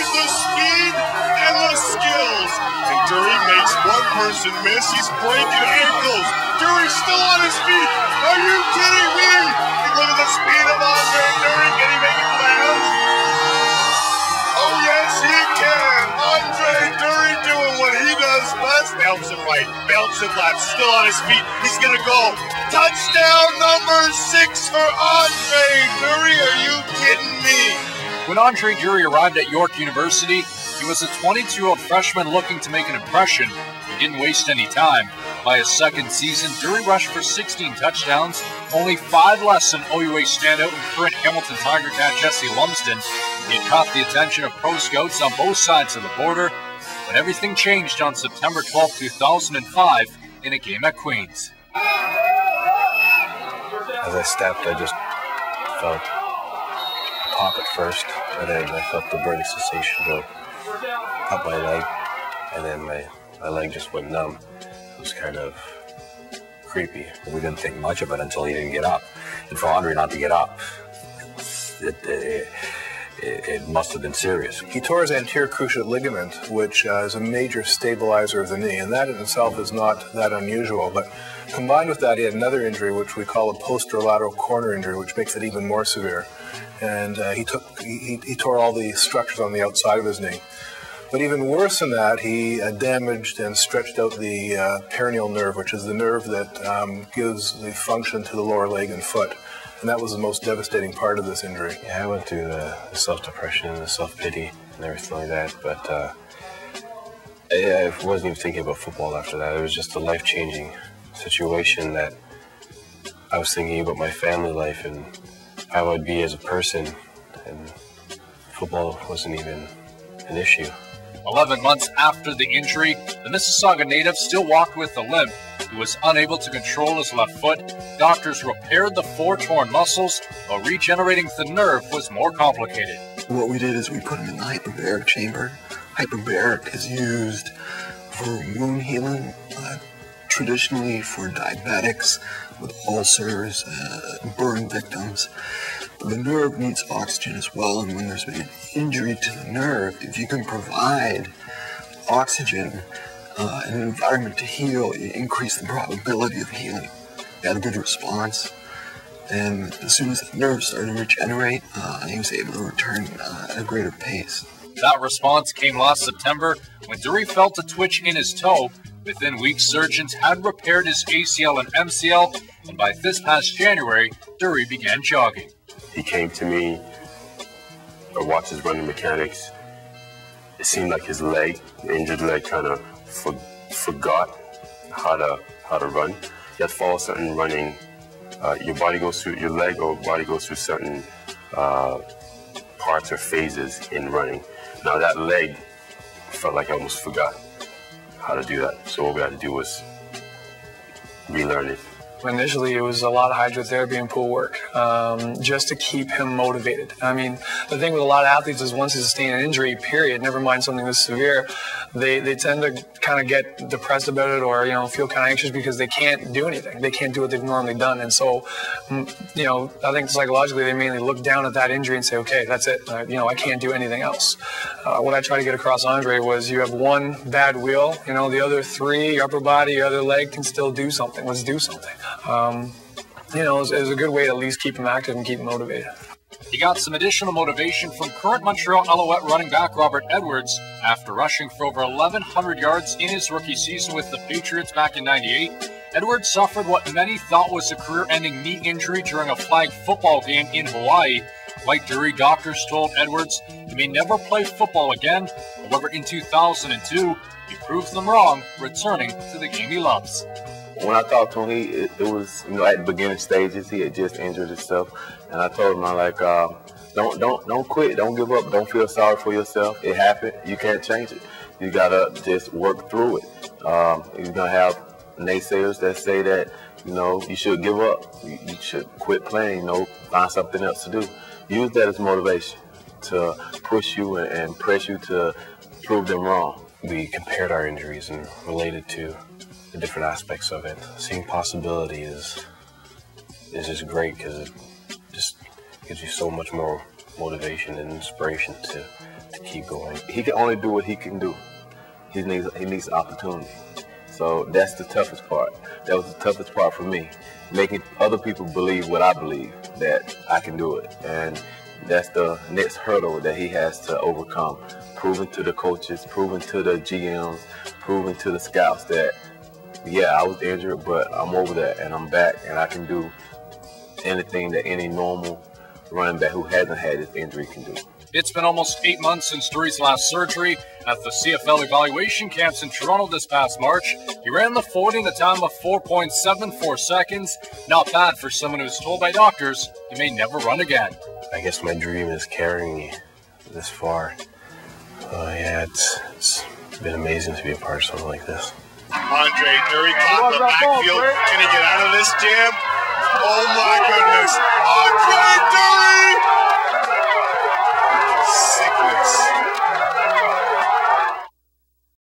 need the speed and the skills. And Dury makes one person miss. He's breaking ankles. Dury's still on his feet. Are you kidding me? Look at the speed of Andre Dury. Can he make it land? Oh, yes, he can. Andre Dury doing what he does best. Bouncing right, bouncing left, still on his feet. He's going to go. Touchdown number 6 for Andre Dury. Are you kidding me? When Andre Dury arrived at York University, he was a 22-year-old freshman looking to make an impression. He didn't waste any time. By his second season, Dury rushed for 16 touchdowns, only 5 less than OUA standout and current Hamilton Tiger cat Jesse Lumsden. He had caught the attention of pro scouts on both sides of the border, but everything changed on September 12, 2005 in a game at Queen's. As I stepped, I just felt pop at first, and then I felt the burning sensation go up my leg, and then my leg just went numb. It was kind of creepy. We didn't think much of it until he didn't get up. And for Andre not to get up, it must have been serious. He tore his anterior cruciate ligament, which is a major stabilizer of the knee, and that in itself is not that unusual. But combined with that, he had another injury, which we call a posterolateral corner injury, which makes it even more severe. And he tore all the structures on the outside of his knee. But even worse than that, he damaged and stretched out the peroneal nerve, which is the nerve that gives the function to the lower leg and foot. And that was the most devastating part of this injury. Yeah, I went through the self-depression, the self-pity, and everything like that. But I wasn't even thinking about football after that. It was just a life-changing situation that I was thinking about my family life and how I'd be as a person. And football wasn't even an issue. 11 months after the injury, the Mississauga native still walked with a limp. He was unable to control his left foot. Doctors repaired the 4 torn muscles, while regenerating the nerve was more complicated. What we did is we put him in the hyperbaric chamber. Hyperbaric is used for wound healing, traditionally for diabetics with ulcers, burn victims. The nerve needs oxygen as well, and when there's been an injury to the nerve, if you can provide oxygen and an environment to heal, you increase the probability of healing. He had a good response, and as soon as the nerve started to regenerate, he was able to return at a greater pace. That response came last September when Dury felt a twitch in his toe. Within weeks, surgeons had repaired his ACL and MCL, and by this past January, Dury began jogging. He came to me, I watched his running mechanics. It seemed like his leg, the injured leg, kind of forgot how to run. You have to follow certain running. Your body goes through, your leg or body goes through certain parts or phases in running. Now that leg felt like I almost forgot how to do that. So what we had to do was relearn it. Initially, it was a lot of hydrotherapy and pool work, just to keep him motivated. I mean, the thing with a lot of athletes is once they sustain an injury, period, never mind something this severe, they tend to kind of get depressed about it or, feel kind of anxious because they can't do anything. They can't do what they've normally done. And so, I think psychologically they mainly look down at that injury and say, okay, that's it. I can't do anything else. What I try to get across Andre was you have one bad wheel, the other 3, your upper body, your other leg can still do something. Let's do something. It was a good way to at least keep him active and keep him motivated. He got some additional motivation from current Montreal Alouette running back Robert Edwards. After rushing for over 1,100 yards in his rookie season with the Patriots back in '98, Edwards suffered what many thought was a career-ending knee injury during a flag football game in Hawaii. Like Dury, doctors told Edwards he may never play football again. However, in 2002, he proved them wrong, returning to the game he loves. When I talked to him, it was at the beginning stages. He had just injured himself, and I told him don't quit, don't give up, don't feel sorry for yourself. It happened. You can't change it. You gotta just work through it. You're gonna have naysayers that say that you should give up, you should quit playing, find something else to do. Use that as motivation to push you and press you to prove them wrong. We compared our injuries and related to the different aspects of it. Seeing possibility is just great because it just gives you so much more motivation and inspiration to keep going. He can only do what he can do. He needs opportunity. So that's the toughest part. That was the toughest part for me, making other people believe what I believe, that I can do it. And that's the next hurdle that he has to overcome, proving to the coaches, proving to the GMs, proving to the scouts that, yeah, I was injured, but I'm over that and I'm back and I can do anything that any normal running back who hasn't had this injury can do. It's been almost 8 months since Drury's last surgery. At the CFL evaluation camps in Toronto this past March, he ran the 40 in a time of 4.74 seconds. Not bad for someone who's told by doctors he may never run again. I guess my dream is carrying me this far. Yeah, it's been amazing to be a part of something like this. Andre Dury caught the backfield. Can he get out of this jam? Oh my goodness. Andre Dury